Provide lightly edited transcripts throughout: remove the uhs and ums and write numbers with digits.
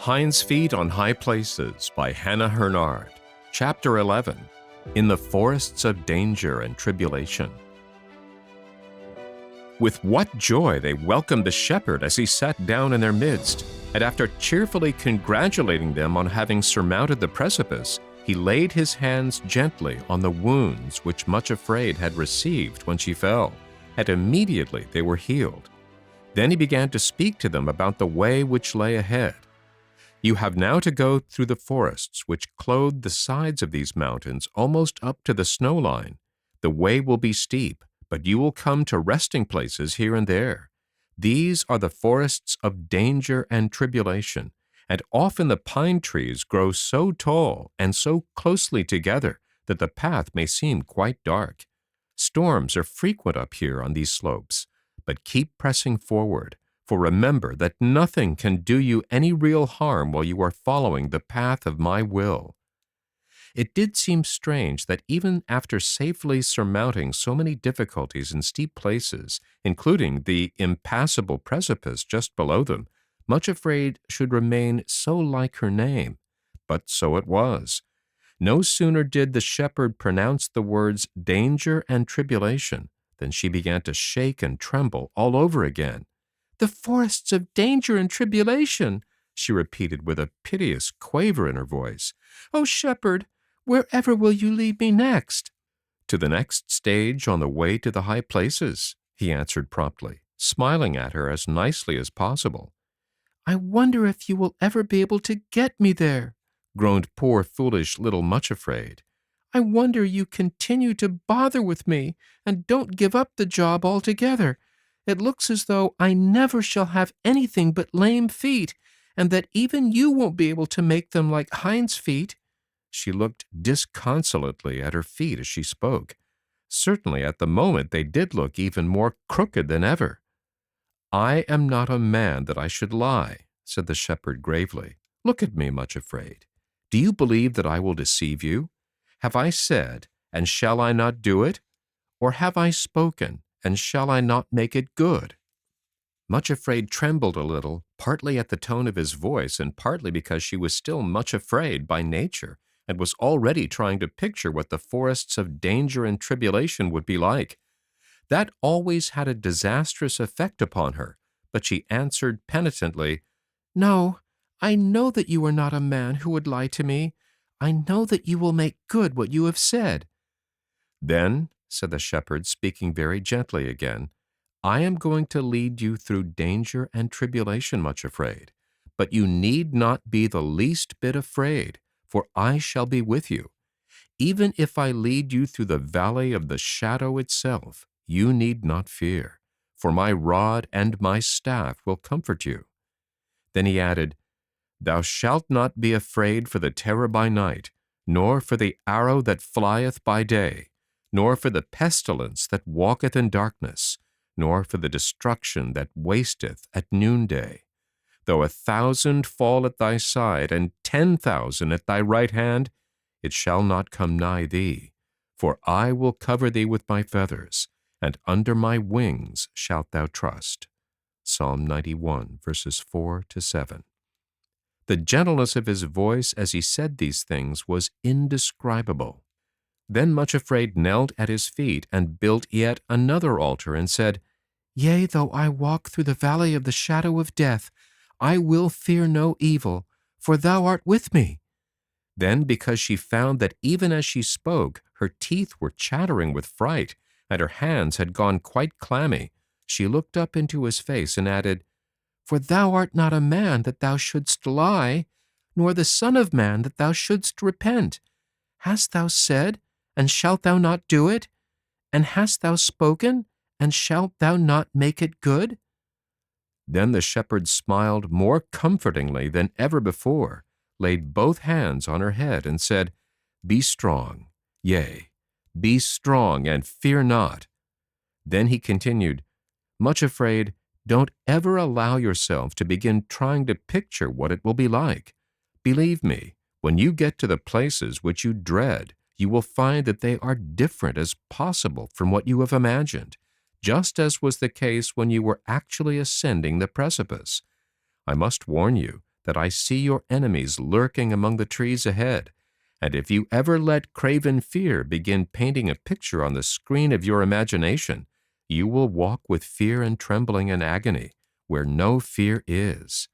Hinds Feet on High Places by Hannah Hurnard. Chapter 11. In the Forests of Danger and Tribulation. With what joy they welcomed the shepherd as he sat down in their midst, and after cheerfully congratulating them on having surmounted the precipice, he laid his hands gently on the wounds which Much Afraid had received when she fell, and immediately they were healed. Then he began to speak to them about the way which lay ahead. You have now to go through the forests which clothe the sides of these mountains almost up to the snow line. The way will be steep, but you will come to resting places here and there. These are the forests of danger and tribulation, and often the pine trees grow so tall and so closely together that the path may seem quite dark. Storms are frequent up here on these slopes, but keep pressing forward. For remember that nothing can do you any real harm while you are following the path of my will. It did seem strange that even after safely surmounting so many difficulties in steep places, including the impassable precipice just below them, Much Afraid should remain so like her name. But so it was. No sooner did the shepherd pronounce the words danger and tribulation than she began to shake and tremble all over again. "The forests of danger and tribulation," she repeated with a piteous quaver in her voice. "Oh, shepherd, wherever will you lead me next?" "To the next stage on the way to the high places," he answered promptly, smiling at her as nicely as possible. "I wonder if you will ever be able to get me there," groaned poor foolish little Much Afraid. "I wonder you continue to bother with me and don't give up the job altogether. It looks as though I never shall have anything but lame feet, and that even you won't be able to make them like Hinds' feet." She looked disconsolately at her feet as she spoke. Certainly at the moment they did look even more crooked than ever. "I am not a man that I should lie," said the shepherd gravely. "Look at me, Much Afraid. Do you believe that I will deceive you? Have I said, and shall I not do it? Or have I spoken, and shall I not make it good?" Much Afraid trembled a little, partly at the tone of his voice and partly because she was still much afraid by nature and was already trying to picture what the forests of danger and tribulation would be like. That always had a disastrous effect upon her, but she answered penitently, "No, I know that you are not a man who would lie to me. I know that you will make good what you have said." "Then," said the shepherd, speaking very gently again, "I am going to lead you through danger and tribulation, Much Afraid. But you need not be the least bit afraid, for I shall be with you. Even if I lead you through the valley of the shadow itself, you need not fear, for my rod and my staff will comfort you." Then he added, "Thou shalt not be afraid for the terror by night, nor for the arrow that flieth by day, nor for the pestilence that walketh in darkness, nor for the destruction that wasteth at noonday. Though 1,000 fall at thy side, and 10,000 at thy right hand, it shall not come nigh thee. For I will cover thee with my feathers, and under my wings shalt thou trust." Psalm 91, verses 4-7. The gentleness of his voice as he said these things was indescribable. Then Much Afraid knelt at his feet and built yet another altar and said, "Yea, though I walk through the valley of the shadow of death, I will fear no evil, for thou art with me." Then, because she found that even as she spoke, her teeth were chattering with fright, and her hands had gone quite clammy, she looked up into his face and added, "For thou art not a man that thou shouldst lie, nor the son of man that thou shouldst repent. Hast thou said, and shalt thou not do it? And hast thou spoken, and shalt thou not make it good?" Then the shepherd smiled more comfortingly than ever before, laid both hands on her head, and said, "Be strong, yea, be strong, and fear not." Then he continued, "Much Afraid, don't ever allow yourself to begin trying to picture what it will be like. Believe me, when you get to the places which you dread, you will find that they are different as possible from what you have imagined, just as was the case when you were actually ascending the precipice. I must warn you that I see your enemies lurking among the trees ahead, and if you ever let craven fear begin painting a picture on the screen of your imagination, you will walk with fear and trembling and agony, where no fear is."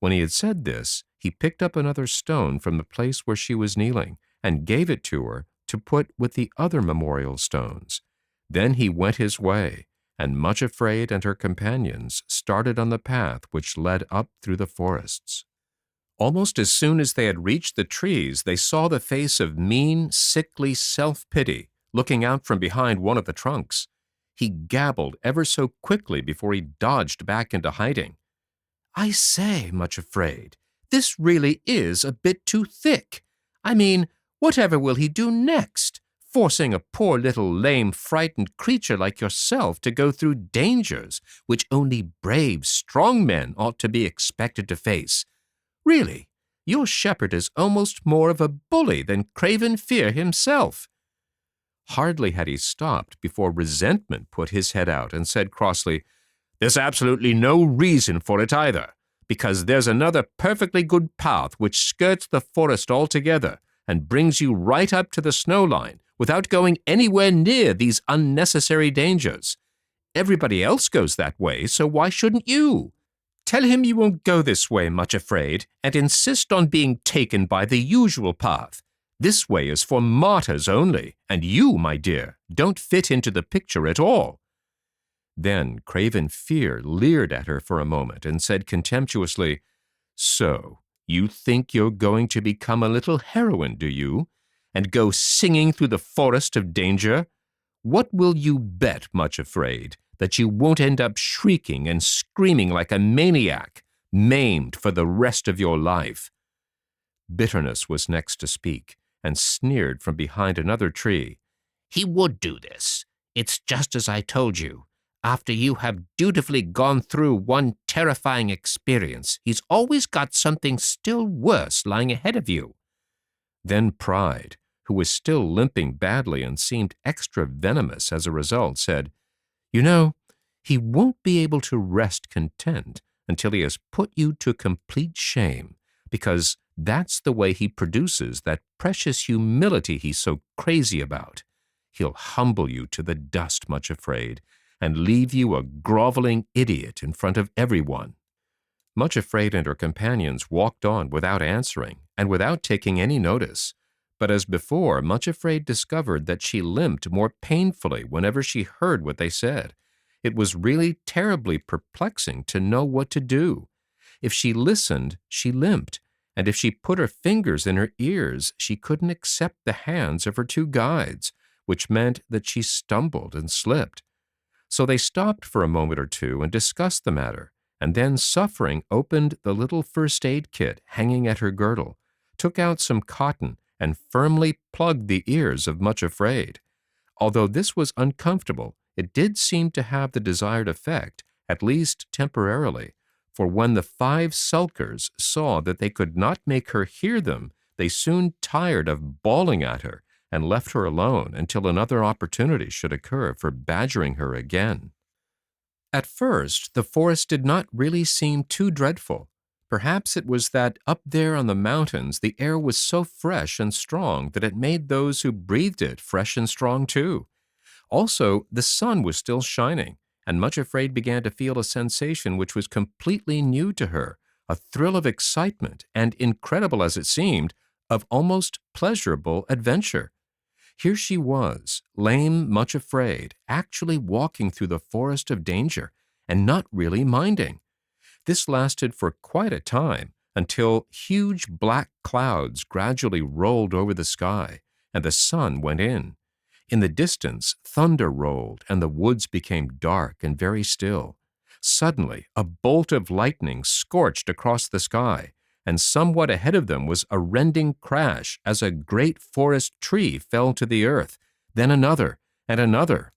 When he had said this, he picked up another stone from the place where she was kneeling and gave it to her to put with the other memorial stones. Then he went his way, and Much Afraid and her companions started on the path which led up through the forests. Almost as soon as they had reached the trees, they saw the face of mean, sickly self-pity looking out from behind one of the trunks. He gabbled ever so quickly before he dodged back into hiding. "I say, Much Afraid, this really is a bit too thick. I mean, whatever will he do next, forcing a poor little lame, frightened creature like yourself to go through dangers which only brave, strong men ought to be expected to face? Really, your shepherd is almost more of a bully than craven fear himself." Hardly had he stopped before resentment put his head out and said crossly, "There's absolutely no reason for it either, because there's another perfectly good path which skirts the forest altogether and brings you right up to the snow line without going anywhere near these unnecessary dangers. Everybody else goes that way, so why shouldn't you? Tell him you won't go this way, Much Afraid, and insist on being taken by the usual path. This way is for martyrs only, and you, my dear, don't fit into the picture at all." Then craven fear leered at her for a moment and said contemptuously, "So, you think you're going to become a little heroine, do you? And go singing through the forest of danger? What will you bet, Much Afraid, that you won't end up shrieking and screaming like a maniac, maimed for the rest of your life?" Bitterness was next to speak, and sneered from behind another tree, "He would do this. It's just as I told you. After you have dutifully gone through one terrifying experience, he's always got something still worse lying ahead of you." Then Pride, who was still limping badly and seemed extra venomous as a result, said, "You know, he won't be able to rest content until he has put you to complete shame, because that's the way he produces that precious humility he's so crazy about. He'll humble you to the dust, Much Afraid, and leave you a groveling idiot in front of everyone." Much Afraid and her companions walked on without answering and without taking any notice. But as before, Much Afraid discovered that she limped more painfully whenever she heard what they said. It was really terribly perplexing to know what to do. If she listened, she limped, and if she put her fingers in her ears, she couldn't accept the hands of her two guides, which meant that she stumbled and slipped. So they stopped for a moment or two and discussed the matter, and then Suffering opened the little first aid kit hanging at her girdle, took out some cotton, and firmly plugged the ears of Much Afraid. Although this was uncomfortable, it did seem to have the desired effect, at least temporarily, for when the 5 sulkers saw that they could not make her hear them, they soon tired of bawling at her and left her alone until another opportunity should occur for badgering her again. At first, the forest did not really seem too dreadful. Perhaps it was that up there on the mountains the air was so fresh and strong that it made those who breathed it fresh and strong too. Also, the sun was still shining, and Much Afraid began to feel a sensation which was completely new to her, a thrill of excitement and, incredible as it seemed, of almost pleasurable adventure. Here she was, lame, Much Afraid, actually walking through the forest of danger, and not really minding. This lasted for quite a time, until huge black clouds gradually rolled over the sky, and the sun went in. In the distance, thunder rolled, and the woods became dark and very still. Suddenly, a bolt of lightning scorched across the sky, and somewhat ahead of them was a rending crash as a great forest tree fell to the earth, then another and another.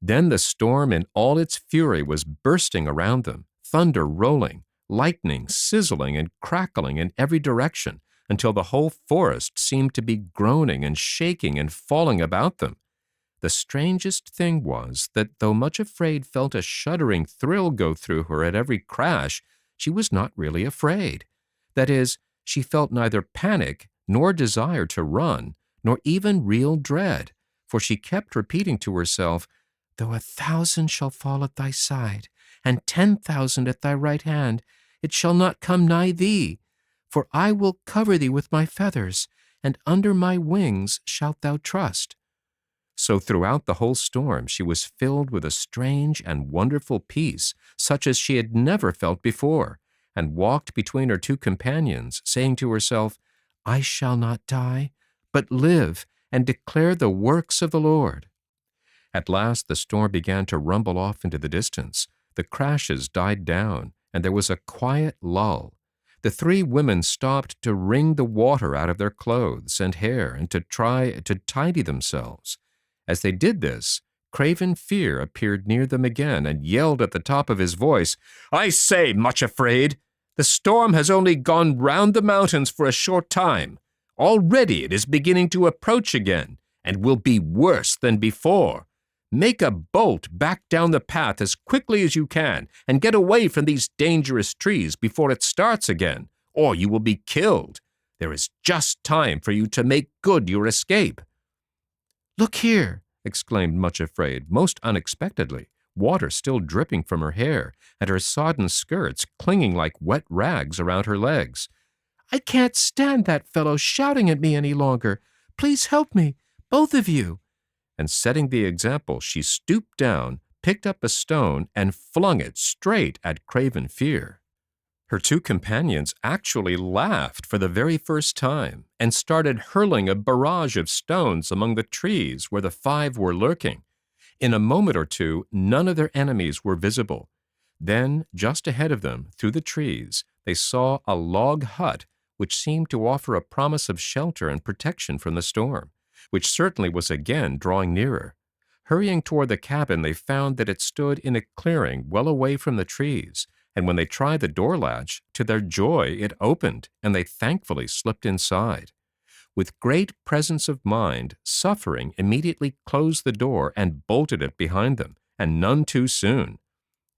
Then the storm in all its fury was bursting around them, thunder rolling, lightning sizzling and crackling in every direction, until the whole forest seemed to be groaning and shaking and falling about them. The strangest thing was that though Much Afraid felt a shuddering thrill go through her at every crash, she was not really afraid. That is, she felt neither panic nor desire to run, nor even real dread, for she kept repeating to herself, "Though 1,000 shall fall at thy side, and 10,000 at thy right hand, it shall not come nigh thee. For I will cover thee with my feathers, and under my wings shalt thou trust." So throughout the whole storm she was filled with a strange and wonderful peace, such as she had never felt before, and walked between her two companions, saying to herself, "I shall not die, but live and declare the works of the Lord." At last the storm began to rumble off into the distance. The crashes died down, and there was a quiet lull. The three women stopped to wring the water out of their clothes and hair and to try to tidy themselves. As they did this, Craven Fear appeared near them again and yelled at the top of his voice, "I say, Much Afraid, the storm has only gone round the mountains for a short time. Already it is beginning to approach again, and will be worse than before. Make a bolt back down the path as quickly as you can, and get away from these dangerous trees before it starts again, or you will be killed. There is just time for you to make good your escape." "Look here!" exclaimed Much Afraid, most unexpectedly, water still dripping from her hair, and her sodden skirts clinging like wet rags around her legs. "I can't stand that fellow shouting at me any longer. Please help me, both of you." And setting the example, she stooped down, picked up a stone, and flung it straight at Craven Fear. Her two companions actually laughed for the very first time and started hurling a barrage of stones among the trees where the five were lurking. In a moment or two, none of their enemies were visible. Then, just ahead of them, through the trees, they saw a log hut which seemed to offer a promise of shelter and protection from the storm, which certainly was again drawing nearer. Hurrying toward the cabin, they found that it stood in a clearing well away from the trees, and when they tried the door latch, to their joy it opened, and they thankfully slipped inside. With great presence of mind, Suffering immediately closed the door and bolted it behind them, and none too soon.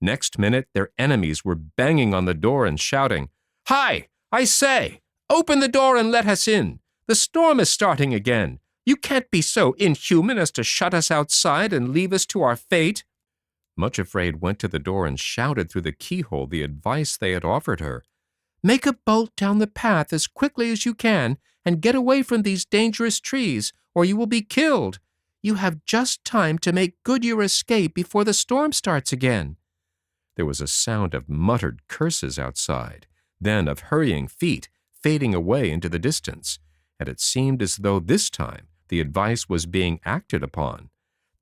Next minute, their enemies were banging on the door and shouting, "Hi! I say! Open the door and let us in! The storm is starting again! You can't be so inhuman as to shut us outside and leave us to our fate." Much Afraid went to the door and shouted through the keyhole the advice they had offered her. "Make a bolt down the path as quickly as you can and get away from these dangerous trees, or you will be killed. You have just time to make good your escape before the storm starts again." There was a sound of muttered curses outside, then of hurrying feet fading away into the distance, and it seemed as though this time the advice was being acted upon.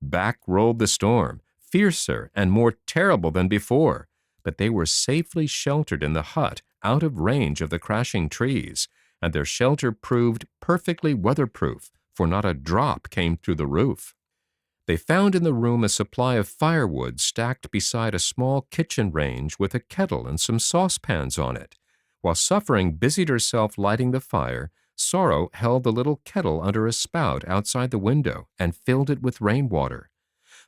Back rolled the storm, fiercer and more terrible than before, but they were safely sheltered in the hut out of range of the crashing trees, and their shelter proved perfectly weatherproof, for not a drop came through the roof. They found in the room a supply of firewood stacked beside a small kitchen range with a kettle and some saucepans on it. While Suffering busied herself lighting the fire, Sorrow held the little kettle under a spout outside the window and filled it with rainwater.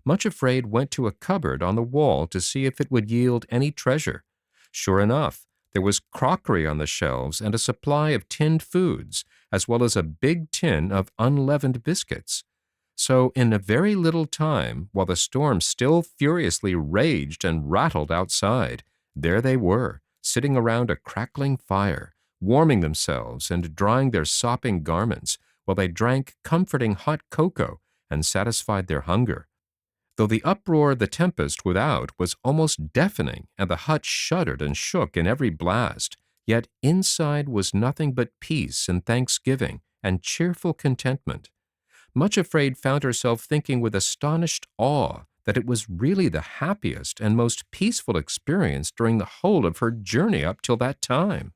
Much Afraid went to a cupboard on the wall to see if it would yield any treasure. Sure enough, there was crockery on the shelves and a supply of tinned foods, as well as a big tin of unleavened biscuits. So in a very little time, while the storm still furiously raged and rattled outside, there they were, sitting around a crackling fire, warming themselves and drying their sopping garments, while they drank comforting hot cocoa and satisfied their hunger. Though the uproar of the tempest without was almost deafening and the hut shuddered and shook in every blast, yet inside was nothing but peace and thanksgiving and cheerful contentment. Much Afraid found herself thinking with astonished awe that it was really the happiest and most peaceful experience during the whole of her journey up till that time.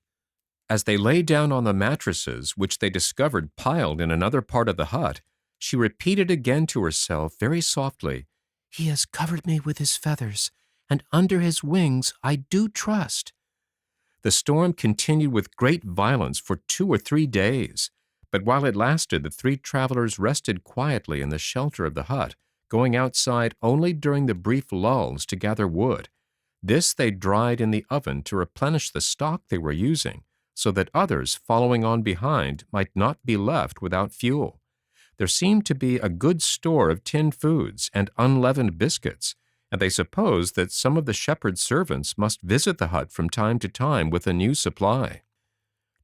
As they lay down on the mattresses, which they discovered piled in another part of the hut, she repeated again to herself very softly, "He has covered me with his feathers, and under his wings I do trust." The storm continued with great violence for 2 or 3 days, but while it lasted, the 3 travelers rested quietly in the shelter of the hut, going outside only during the brief lulls to gather wood. This they dried in the oven to replenish the stock they were using, so that others following on behind might not be left without fuel. There seemed to be a good store of tinned foods and unleavened biscuits, and they supposed that some of the shepherd's servants must visit the hut from time to time with a new supply.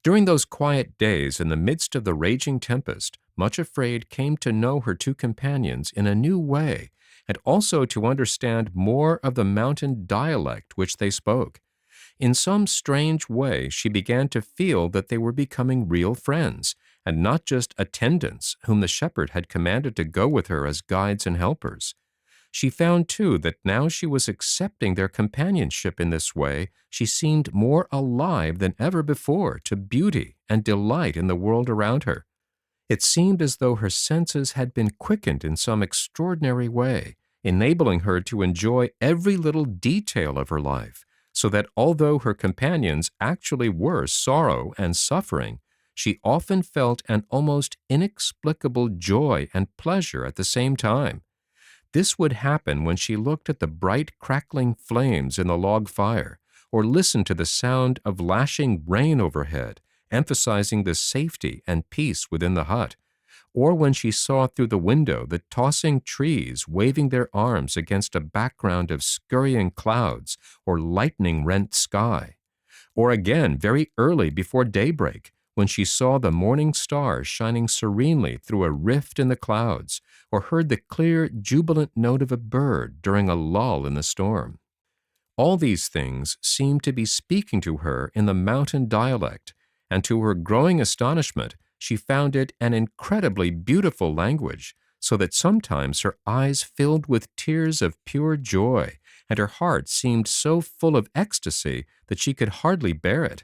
During those quiet days in the midst of the raging tempest, Much Afraid came to know her two companions in a new way, and also to understand more of the mountain dialect which they spoke. In some strange way, she began to feel that they were becoming real friends, and not just attendants whom the shepherd had commanded to go with her as guides and helpers. She found, too, that now she was accepting their companionship in this way, she seemed more alive than ever before to beauty and delight in the world around her. It seemed as though her senses had been quickened in some extraordinary way, enabling her to enjoy every little detail of her life, so that although her companions actually were sorrow and suffering, she often felt an almost inexplicable joy and pleasure at the same time. This would happen when she looked at the bright crackling flames in the log fire, or listened to the sound of lashing rain overhead, emphasizing the safety and peace within the hut, or when she saw through the window the tossing trees waving their arms against a background of scurrying clouds or lightning-rent sky, or again very early before daybreak, when she saw the morning stars shining serenely through a rift in the clouds, or heard the clear, jubilant note of a bird during a lull in the storm. All these things seemed to be speaking to her in the mountain dialect, and to her growing astonishment, she found it an incredibly beautiful language, so that sometimes her eyes filled with tears of pure joy, and her heart seemed so full of ecstasy that she could hardly bear it.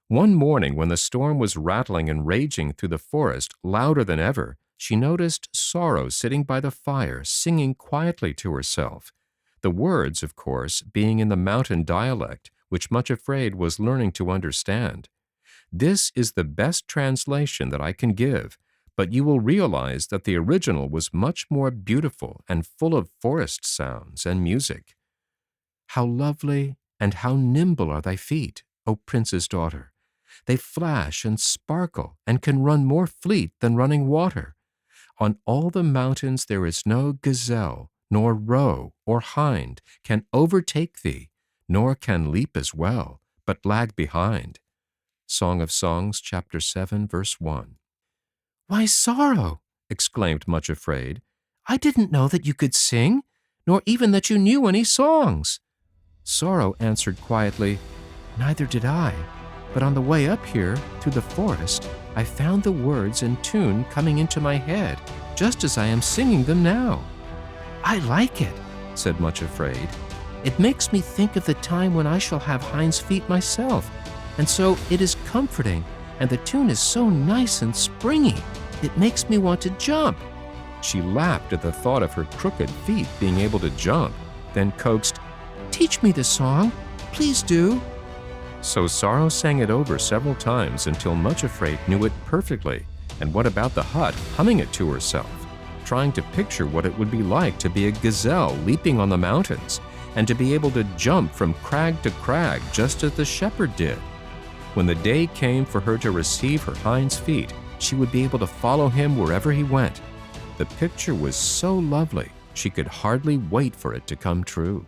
One morning, when the storm was rattling and raging through the forest louder than ever, she noticed Sorrow sitting by the fire, singing quietly to herself, the words, of course, being in the mountain dialect, which Much Afraid was learning to understand. This is the best translation that I can give, but you will realize that the original was much more beautiful and full of forest sounds and music. "How lovely and how nimble are thy feet, O prince's daughter! They flash and sparkle and can run more fleet than running water. On all the mountains there is no gazelle, nor roe or hind can overtake thee, nor can leap as well, but lag behind." Song of Songs, chapter 7, verse 1. "Why, Sorrow!" exclaimed Much Afraid. "I didn't know that you could sing, nor even that you knew any songs." Sorrow answered quietly, "Neither did I, but on the way up here through the forest, I found the words and tune coming into my head, just as I am singing them now." "I like it," said Much Afraid. "It makes me think of the time when I shall have Hinds Feet myself, and so it is comforting, and the tune is so nice and springy, it makes me want to jump." She laughed at the thought of her crooked feet being able to jump, then coaxed, "Teach me the song, please do." So Sorrow sang it over several times until Much Afraid knew it perfectly, and what about the hut, humming it to herself, trying to picture what it would be like to be a gazelle leaping on the mountains, and to be able to jump from crag to crag just as the shepherd did. When the day came for her to receive her Hinds Feet, she would be able to follow him wherever he went. The picture was so lovely, she could hardly wait for it to come true.